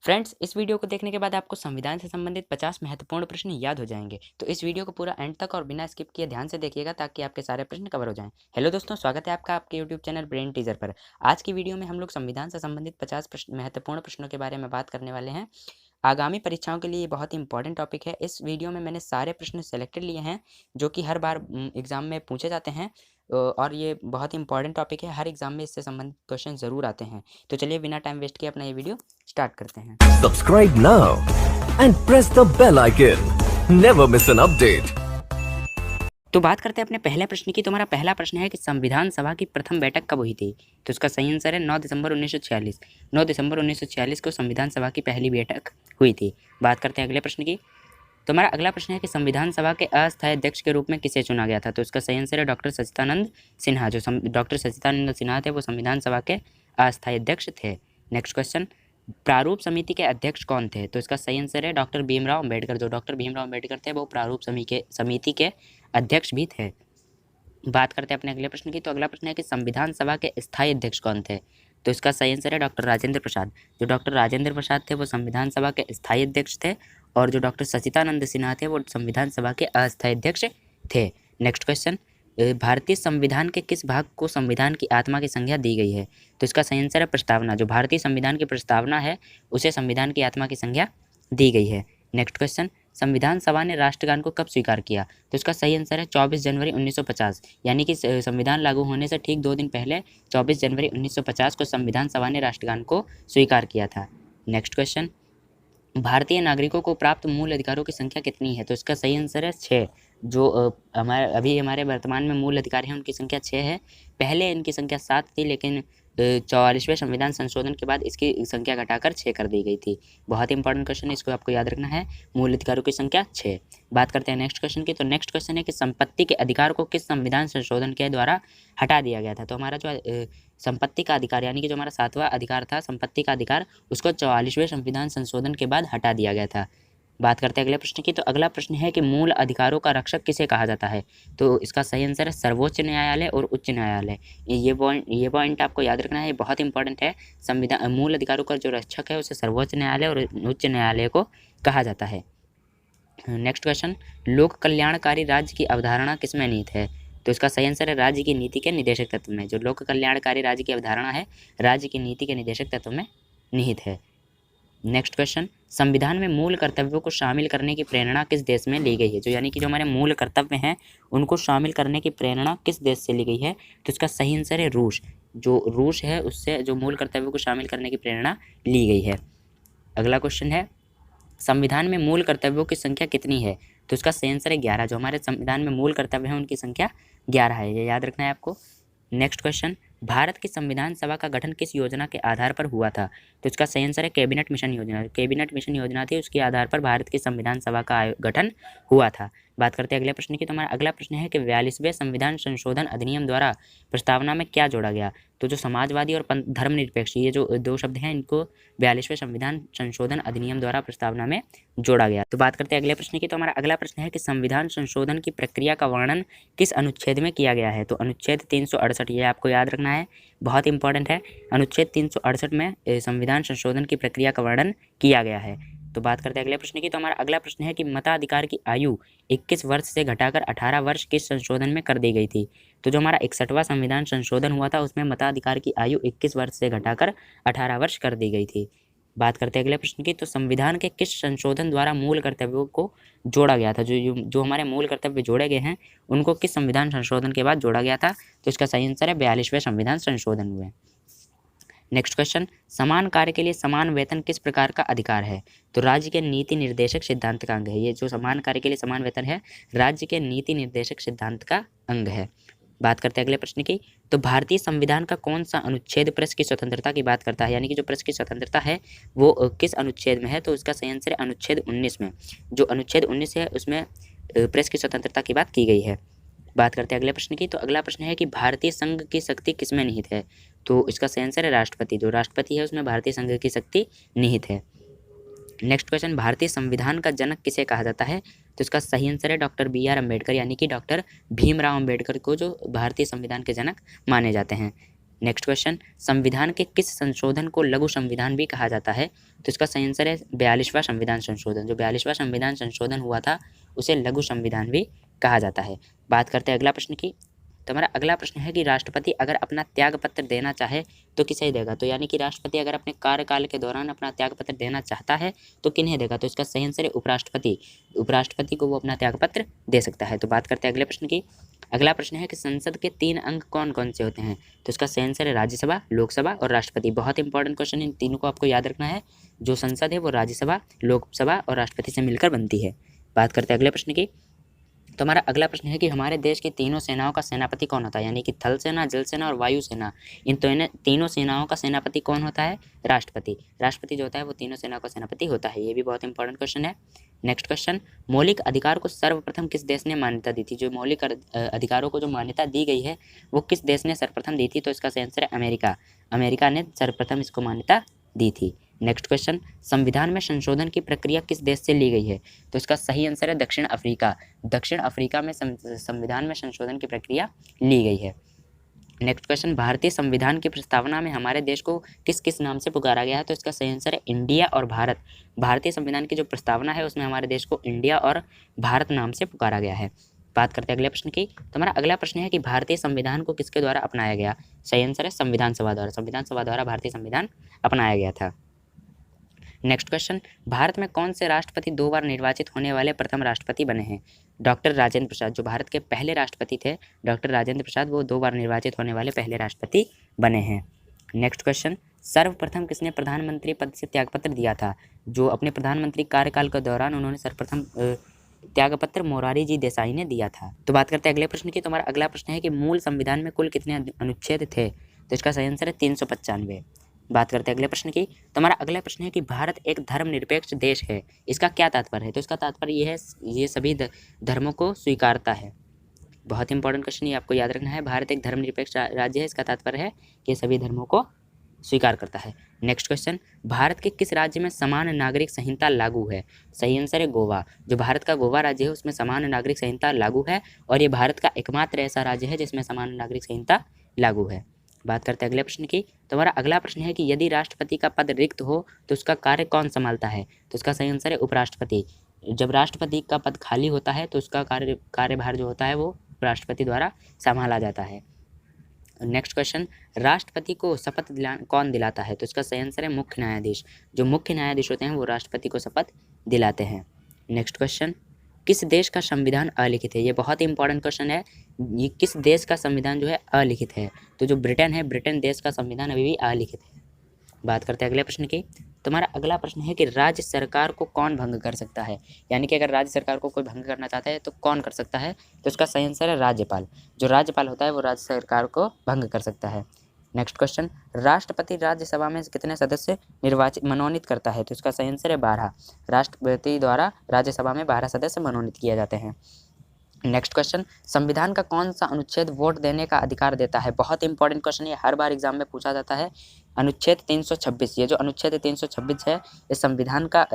Friends, इस video को देखने के बाद आपको संविधान से संबंधित 50 महत्वपूर्ण प्रश्न याद हो जाएंगे। तो इस वीडियो को पूरा एंड तक और बिना स्किप किए ध्यान से देखिएगा ताकि आपके सारे प्रश्न कवर हो जाएं। हेलो दोस्तों, स्वागत है आपका आपके यूट्यूब चैनल ब्रेन टीजर पर। आज की वीडियो में हम लोग संविधान से संबंधित 50 महत्वपूर्ण प्रश्नों के बारे में बात करने वाले हैं। आगामी परीक्षाओं के लिए ये बहुत ही इंपॉर्टेंट टॉपिक है। इस वीडियो में मैंने सारे प्रश्न सेलेक्टेड लिए हैं जो कि हर बार एग्जाम में पूछे जाते हैं। और ये बहुत ही इंपॉर्टेंट टॉपिक है, हर एग्जाम में इससे संबंधित क्वेश्चन ज़रूर आते हैं। तो चलिए बिना टाइम वेस्ट किए अपना ये वीडियो स्टार्ट करते हैं। Subscribe now and press the bell icon. Never miss an update. तो बात करते हैं अपने पहले प्रश्न की। तो हमारा पहला प्रश्न है कि संविधान सभा की प्रथम बैठक कब हुई थी? तो इसका सही आंसर है 9 दिसंबर 1946। 9 दिसंबर 1946 को संविधान सभा की पहली बैठक हुई थी। बात करते हैं अगले प्रश्न की। तो हमारा अगला प्रश्न है कि संविधान सभा के अस्थायी अध्यक्ष के रूप में किसे चुना गया था? तो इसका सही आंसर है डॉक्टर सच्चिदानंद सिन्हा। जो डॉक्टर सच्चिदानंद सिन्हा थे वो संविधान सभा के अस्थायी अध्यक्ष थे। नेक्स्ट क्वेश्चन, प्रारूप समिति के अध्यक्ष कौन थे? तो इसका सही आंसर है डॉक्टर भीमराव अम्बेडकर। जो डॉक्टर भीमराव अम्बेडकर थे वो प्रारूप समिति के अध्यक्ष भी थे। बात करते हैं अपने अगले प्रश्न की। तो अगला प्रश्न है कि संविधान सभा के स्थायी अध्यक्ष कौन थे? तो इसका सही आंसर है डॉक्टर राजेंद्र प्रसाद। जो डॉक्टर राजेंद्र प्रसाद थे वो संविधान सभा के स्थायी अध्यक्ष थे और जो डॉक्टर सच्चिदानंद सिन्हा थे वो संविधान सभा के अस्थायी अध्यक्ष थे। नेक्स्ट क्वेश्चन, भारतीय संविधान के किस भाग को संविधान की आत्मा की संज्ञा दी गई है? तो इसका सही आंसर है प्रस्तावना। जो भारतीय संविधान की प्रस्तावना है उसे संविधान की आत्मा की संज्ञा दी गई है। नेक्स्ट क्वेश्चन, संविधान सभा ने राष्ट्रगान को कब स्वीकार किया? तो इसका सही आंसर है 24 जनवरी 1950। यानी कि संविधान लागू होने से ठीक 2 दिन पहले 24 जनवरी 1950 को संविधान सभा ने राष्ट्रगान को स्वीकार किया था। नेक्स्ट क्वेश्चन, भारतीय नागरिकों को प्राप्त मूल अधिकारों की संख्या कितनी है? तो इसका सही आंसर है 6। जो हमारे वर्तमान में मूल अधिकार हैं उनकी संख्या 6 है। पहले इनकी संख्या 7 थी, लेकिन 44वें संविधान संशोधन के बाद इसकी संख्या घटाकर 6 कर दी गई थी। बहुत ही इंपॉर्टेंट क्वेश्चन है, इसको आपको याद रखना है। मूल अधिकारों की संख्या 6। बात करते हैं नेक्स्ट क्वेश्चन की। तो नेक्स्ट क्वेश्चन है कि संपत्ति के अधिकार को किस संविधान संशोधन के द्वारा हटा दिया गया था? तो हमारा जो संपत्ति का अधिकार यानी कि जो हमारा 7वां अधिकार था संपत्ति का अधिकार, उसको 44वें संविधान संशोधन के बाद हटा दिया गया था। बात करते हैं अगले प्रश्न की। तो अगला प्रश्न है कि मूल अधिकारों का रक्षक किसे कहा जाता है? तो इसका सही आंसर है सर्वोच्च न्यायालय और उच्च न्यायालय। ये पॉइंट आपको याद रखना है, ये बहुत इंपॉर्टेंट है। संविधान मूल अधिकारों का जो रक्षक है उसे सर्वोच्च न्यायालय और उच्च न्यायालय को कहा जाता है। नेक्स्ट क्वेश्चन, लोक कल्याणकारी राज्य की अवधारणा किसमें निहित है? तो इसका सही आंसर है राज्य की नीति के निदेशक तत्व में। जो लोक कल्याणकारी राज्य की अवधारणा है राज्य की नीति के निदेशक तत्व में निहित है। नेक्स्ट क्वेश्चन, संविधान में मूल कर्तव्यों को शामिल करने की प्रेरणा किस देश में ली गई है? जो यानी कि जो हमारे मूल कर्तव्य हैं उनको शामिल करने की प्रेरणा किस देश से ली गई है? तो इसका सही आंसर है रूस। जो रूस है उससे जो मूल कर्तव्यों को शामिल करने की प्रेरणा ली गई है। अगला क्वेश्चन है, संविधान में मूल कर्तव्यों की संख्या कितनी है? तो इसका सही आंसर है 11। जो हमारे संविधान में मूल कर्तव्य हैं उनकी संख्या 11 है, ये याद रखना है आपको। नेक्स्ट क्वेश्चन, भारत की संविधान सभा का गठन किस योजना के आधार पर हुआ था? तो इसका सही आंसर है कैबिनेट मिशन योजना। कैबिनेट मिशन योजना थी, उसके आधार पर भारत की संविधान सभा का गठन हुआ था। बात करते हैं अगले प्रश्न की। तो हमारा अगला प्रश्न है कि 42वें संविधान संशोधन अधिनियम द्वारा प्रस्तावना में क्या जोड़ा गया? तो जो समाजवादी और धर्मनिरपेक्ष, ये जो 2 शब्द हैं, इनको 42वें संविधान संशोधन अधिनियम द्वारा प्रस्तावना में जोड़ा गया। तो बात करते हैं अगले प्रश्न की। तो हमारा अगला प्रश्न है कि संविधान संशोधन की प्रक्रिया का वर्णन किस अनुच्छेद में किया गया है? तो अनुच्छेद 368, ये आपको याद रखना है, बहुत इंपॉर्टेंट है। अनुच्छेद 368 में संविधान संशोधन की प्रक्रिया का वर्णन किया गया है। तो बात करते हैं अगले प्रश्न की। तो हमारा अगला प्रश्न है कि मताधिकार की आयु 21 वर्ष से घटाकर 18 वर्ष किस संशोधन में कर दी गई थी? तो जो हमारा 61वां संविधान संशोधन हुआ था उसमें मताधिकार की आयु 21 वर्ष से घटाकर 18 वर्ष कर दी गई थी। बात करते हैं अगले प्रश्न की। तो संविधान के किस संशोधन द्वारा मूल कर्तव्यों को जोड़ा गया था? जो हमारे मूल कर्तव्य जोड़े गए हैं उनको किस संविधान संशोधन के बाद जोड़ा गया था? तो इसका सही आंसर है 42वें संविधान संशोधन हुए। नेक्स्ट क्वेश्चन, समान कार्य के लिए समान वेतन किस प्रकार का अधिकार है? तो राज्य के नीति निर्देशक सिद्धांत का अंग है। ये जो समान कार्य के लिए समान वेतन है राज्य के नीति निर्देशक सिद्धांत का अंग है। बात करते हैं अगले प्रश्न की। तो भारतीय संविधान का कौन सा अनुच्छेद प्रेस की स्वतंत्रता की बात करता है? यानी कि जो प्रेस की स्वतंत्रता है वो किस अनुच्छेद में है? तो इसका सही आंसर है अनुच्छेद 19 में। जो अनुच्छेद 19 है उसमें प्रेस की स्वतंत्रता की बात की गई है। बात करते हैं अगले प्रश्न की। तो अगला प्रश्न है कि भारतीय संघ की शक्ति किसमें निहित है? तो इसका सही आंसर है राष्ट्रपति। जो राष्ट्रपति है उसमें भारतीय संघ की शक्ति निहित है। नेक्स्ट क्वेश्चन, भारतीय संविधान का जनक किसे कहा जाता है? तो इसका सही आंसर है डॉक्टर BR अम्बेडकर, यानी कि डॉक्टर भीमराव अम्बेडकर को जो भारतीय संविधान के जनक माने जाते हैं। नेक्स्ट क्वेश्चन, संविधान के किस संशोधन को लघु संविधान भी कहा जाता है? तो इसका सही आंसर है 42वां संविधान संशोधन। जो 42वां संविधान संशोधन हुआ था उसे लघु संविधान भी कहा जाता है। बात करते हैं अगला प्रश्न की। तो हमारा अगला प्रश्न है कि राष्ट्रपति अगर अपना त्याग पत्र देना चाहे तो किसे देगा? तो यानी कि राष्ट्रपति अगर अपने कार्यकाल के दौरान अपना त्याग पत्र देना चाहता है तो किन्हें देगा? तो इसका सही आंसर है उपराष्ट्रपति। उपराष्ट्रपति को वो अपना त्याग पत्र दे सकता है। तो बात करते हैं अगले प्रश्न की। अगला प्रश्न है कि संसद के 3 अंग कौन कौन से होते हैं? तो इसका सही आंसर है राज्यसभा, लोकसभा और राष्ट्रपति। बहुत इंपॉर्टेंट क्वेश्चन है, इन तीनों को आपको याद रखना है। जो संसद है वो राज्यसभा, लोकसभा और राष्ट्रपति से मिलकर बनती है। बात करते हैं अगले प्रश्न की। तो हमारा अगला प्रश्न है कि हमारे देश की तीनों सेनाओं का सेनापति कौन होता है? यानी कि थल सेना, जल सेना और वायु सेना, इन तीनों सेनाओं का सेनापति कौन होता है? राष्ट्रपति। राष्ट्रपति जो होता है वो तीनों सेनाओं का सेनापति होता है। ये भी बहुत इंपॉर्टेंट क्वेश्चन है। नेक्स्ट क्वेश्चन, मौलिक अधिकार को सर्वप्रथम किस देश ने मान्यता दी थी? जो मौलिक अधिकारों को जो मान्यता दी गई है वो किस देश ने सर्वप्रथम दी थी? तो इसका सही आंसर है अमेरिका। अमेरिका ने सर्वप्रथम इसको मान्यता दी थी। नेक्स्ट क्वेश्चन, संविधान में संशोधन की प्रक्रिया किस देश से ली गई है? तो इसका सही आंसर है दक्षिण अफ्रीका। दक्षिण अफ्रीका में संविधान में संशोधन की प्रक्रिया ली गई है। नेक्स्ट क्वेश्चन, भारतीय संविधान की प्रस्तावना में हमारे देश को किस किस नाम से पुकारा गया है? तो इसका सही आंसर है इंडिया और भारत। भारतीय संविधान की जो प्रस्तावना है उसमें हमारे देश को इंडिया और भारत नाम से पुकारा गया है। बात करते हैं अगले प्रश्न की। तो हमारा अगला प्रश्न है कि भारतीय संविधान को किसके द्वारा अपनाया गया? सही आंसर है संविधान सभा द्वारा। संविधान सभा द्वारा भारतीय संविधान अपनाया गया था। नेक्स्ट क्वेश्चन, भारत में कौन से राष्ट्रपति 2 बार निर्वाचित होने वाले प्रथम राष्ट्रपति बने हैं? डॉक्टर राजेंद्र प्रसाद। जो भारत के पहले राष्ट्रपति थे डॉक्टर राजेंद्र प्रसाद, वो 2 बार निर्वाचित होने वाले पहले राष्ट्रपति बने हैं। नेक्स्ट क्वेश्चन, सर्वप्रथम किसने प्रधानमंत्री पद से त्यागपत्र दिया था? जो अपने प्रधानमंत्री कार्यकाल के दौरान उन्होंने सर्वप्रथम त्यागपत्र मोरारजी जी देसाई ने दिया था। तो बात करते हैं अगले प्रश्न की। तो हमारा अगला प्रश्न है कि मूल संविधान में कुल कितने अनुच्छेद थे? तो इसका सही आंसर है 395। बात करते हैं अगले प्रश्न की। तो हमारा अगला प्रश्न है कि भारत एक धर्मनिरपेक्ष देश है, इसका क्या तात्पर्य है? तो इसका तात्पर्य ये है ये सभी धर्मों को स्वीकारता है। बहुत इंपॉर्टेंट क्वेश्चन ये आपको याद रखना है। भारत एक धर्मनिरपेक्ष राज्य है, इसका तात्पर्य है कि सभी धर्मों को स्वीकार करता है। नेक्स्ट क्वेश्चन, भारत के किस राज्य में समान नागरिक संहिता लागू है? सही आंसर है गोवा। जो भारत का गोवा राज्य है उसमें समान नागरिक संहिता लागू है और ये भारत का एकमात्र ऐसा राज्य है जिसमें समान नागरिक संहिता लागू है। बात करते हैं अगले प्रश्न की। तो हमारा अगला प्रश्न है कि यदि राष्ट्रपति का पद रिक्त हो तो उसका कार्य कौन संभालता है? तो इसका सही आंसर है उपराष्ट्रपति। जब राष्ट्रपति का पद खाली होता है तो उसका कार्यभार जो होता है वो राष्ट्रपति द्वारा संभाला जाता है। नेक्स्ट क्वेश्चन, राष्ट्रपति को शपथ कौन दिलाता है? तो इसका सही आंसर है मुख्य न्यायाधीश। जो मुख्य न्यायाधीश होते हैं वो राष्ट्रपति को शपथ दिलाते हैं। नेक्स्ट क्वेश्चन, किस देश का संविधान अलिखित है? ये बहुत ही इंपॉर्टेंट क्वेश्चन है। ये किस देश का संविधान जो है अलिखित है? तो जो ब्रिटेन है, ब्रिटेन देश का संविधान अभी भी अलिखित है। बात करते हैं अगले प्रश्न की। तो हमारा अगला प्रश्न है कि राज्य सरकार को कौन भंग कर सकता है? यानी कि अगर राज्य सरकार को कोई भंग करना चाहता है तो कौन कर सकता है? तो इसका सही आंसर है राज्यपाल। जो राज्यपाल होता है वो राज्य सरकार को भंग कर सकता है। नेक्स्ट क्वेश्चन, राष्ट्रपति राज्यसभा में कितने सदस्य मनोनीत करता है? तो इसका सही आंसर है 12। राष्ट्रपति द्वारा राज्यसभा में 12 सदस्य मनोनीत किए जाते हैं। नेक्स्ट क्वेश्चन, संविधान का कौन सा अनुच्छेद वोट देने का अधिकार देता है? बहुत इंपॉर्टेंट क्वेश्चन है, हर बार एग्जाम में पूछा जाता है। अनुच्छेद 326। ये जो अनुच्छेद 326 है ये संविधान का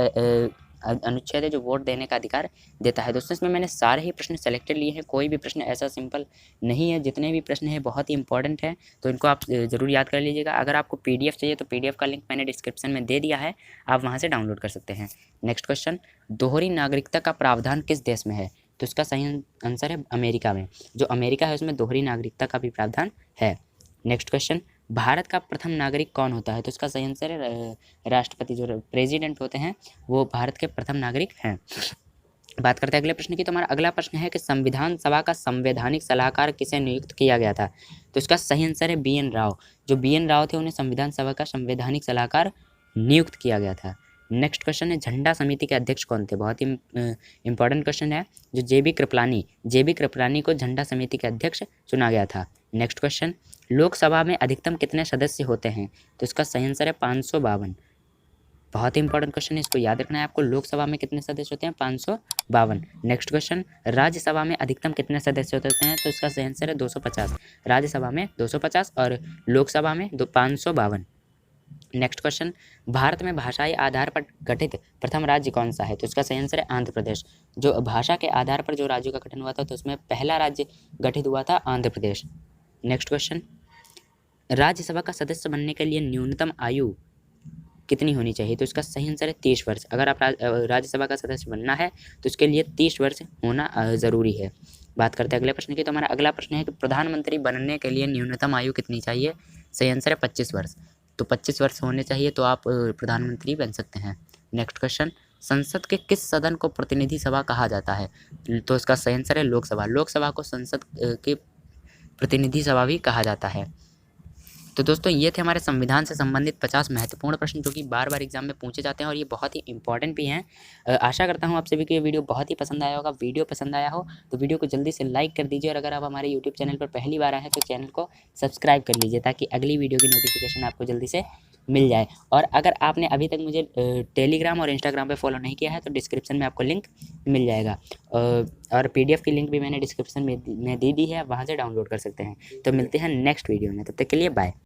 अनुच्छेद है जो वोट देने का अधिकार देता है। दोस्तों इसमें मैंने सारे ही प्रश्न सेलेक्टेड लिए हैं, कोई भी प्रश्न ऐसा सिंपल नहीं है। जितने भी प्रश्न हैं बहुत ही इंपॉर्टेंट हैं, तो इनको आप ज़रूर याद कर लीजिएगा। अगर आपको PDF चाहिए तो PDF का लिंक मैंने डिस्क्रिप्शन में दे दिया है, आप वहाँ से डाउनलोड कर सकते हैं। नेक्स्ट क्वेश्चन, दोहरी नागरिकता का प्रावधान किस देश में है? तो इसका सही आंसर है अमेरिका में। जो अमेरिका है उसमें दोहरी नागरिकता का भी प्रावधान है। नेक्स्ट क्वेश्चन, भारत का प्रथम नागरिक कौन होता है? तो इसका सही आंसर है राष्ट्रपति। जो प्रेसिडेंट होते हैं वो भारत के प्रथम नागरिक हैं। बात करते हैं अगले प्रश्न की। तो हमारा अगला प्रश्न है कि संविधान सभा का संवैधानिक सलाहकार किसे नियुक्त किया गया था? तो इसका सही आंसर है BN राव। जो BN राव थे उन्हें संविधान सभा का संवैधानिक सलाहकार नियुक्त किया गया था। नेक्स्ट क्वेश्चन है झंडा समिति के अध्यक्ष कौन थे? बहुत ही इंपॉर्टेंट क्वेश्चन है। जो JB कृपलानी को झंडा समिति के अध्यक्ष चुना गया था। नेक्स्ट क्वेश्चन, लोकसभा में अधिकतम कितने सदस्य होते हैं? तो इसका सही आंसर है 552। बहुत ही इंपॉर्टेंट क्वेश्चन है, इसको याद रखना है आपको। लोकसभा में कितने सदस्य होते हैं? 552। नेक्स्ट क्वेश्चन, राज्यसभा में अधिकतम कितने सदस्य होते हैं? तो इसका सही आंसर है 250। राज्यसभा में 250 और लोकसभा में 552। नेक्स्ट क्वेश्चन, भारत में भाषाई आधार पर गठित प्रथम राज्य कौन सा है? तो इसका सही आंसर है आंध्र प्रदेश। जो भाषा के आधार पर जो राज्यों का गठन हुआ था तो उसमें पहला राज्य गठित हुआ था आंध्र प्रदेश। नेक्स्ट क्वेश्चन, राज्यसभा का सदस्य बनने के लिए न्यूनतम आयु कितनी होनी चाहिए? तो इसका सही आंसर है 30 वर्ष। अगर आप राज्यसभा का सदस्य बनना है तो इसके लिए 30 वर्ष होना ज़रूरी है। बात करते हैं अगले प्रश्न की। तो हमारा अगला प्रश्न है कि प्रधानमंत्री बनने के लिए न्यूनतम आयु कितनी चाहिए? सही आंसर है 25 वर्ष। तो 25 वर्ष होने चाहिए तो आप प्रधानमंत्री बन सकते हैं। नेक्स्ट क्वेश्चन, संसद के किस सदन को प्रतिनिधि सभा कहा जाता है? तो इसका सही आंसर है लोकसभा। लोकसभा को संसद के प्रतिनिधि सभा भी कहा जाता है। तो दोस्तों ये थे हमारे संविधान से संबंधित 50 महत्वपूर्ण प्रश्न जो कि बार बार एग्जाम में पूछे जाते हैं और ये बहुत ही इंपॉर्टेंट भी हैं। आशा करता हूँ आप सभी को ये वीडियो बहुत ही पसंद आया होगा। वीडियो पसंद आया हो तो वीडियो को जल्दी से लाइक कर दीजिए और अगर आप हमारे यूट्यूब चैनल पर पहली बार आए हैं तो चैनल को सब्सक्राइब कर लीजिए ताकि अगली वीडियो की नोटिफिकेशन आपको जल्दी से मिल जाए। और अगर आपने अभी तक मुझे टेलीग्राम और इंस्टाग्राम पे फॉलो नहीं किया है तो डिस्क्रिप्शन में आपको लिंक मिल जाएगा और PDF की लिंक भी मैंने डिस्क्रिप्शन में दे दी है, वहाँ से डाउनलोड कर सकते हैं। तो मिलते हैं नेक्स्ट वीडियो में, तब तक के लिए बाय।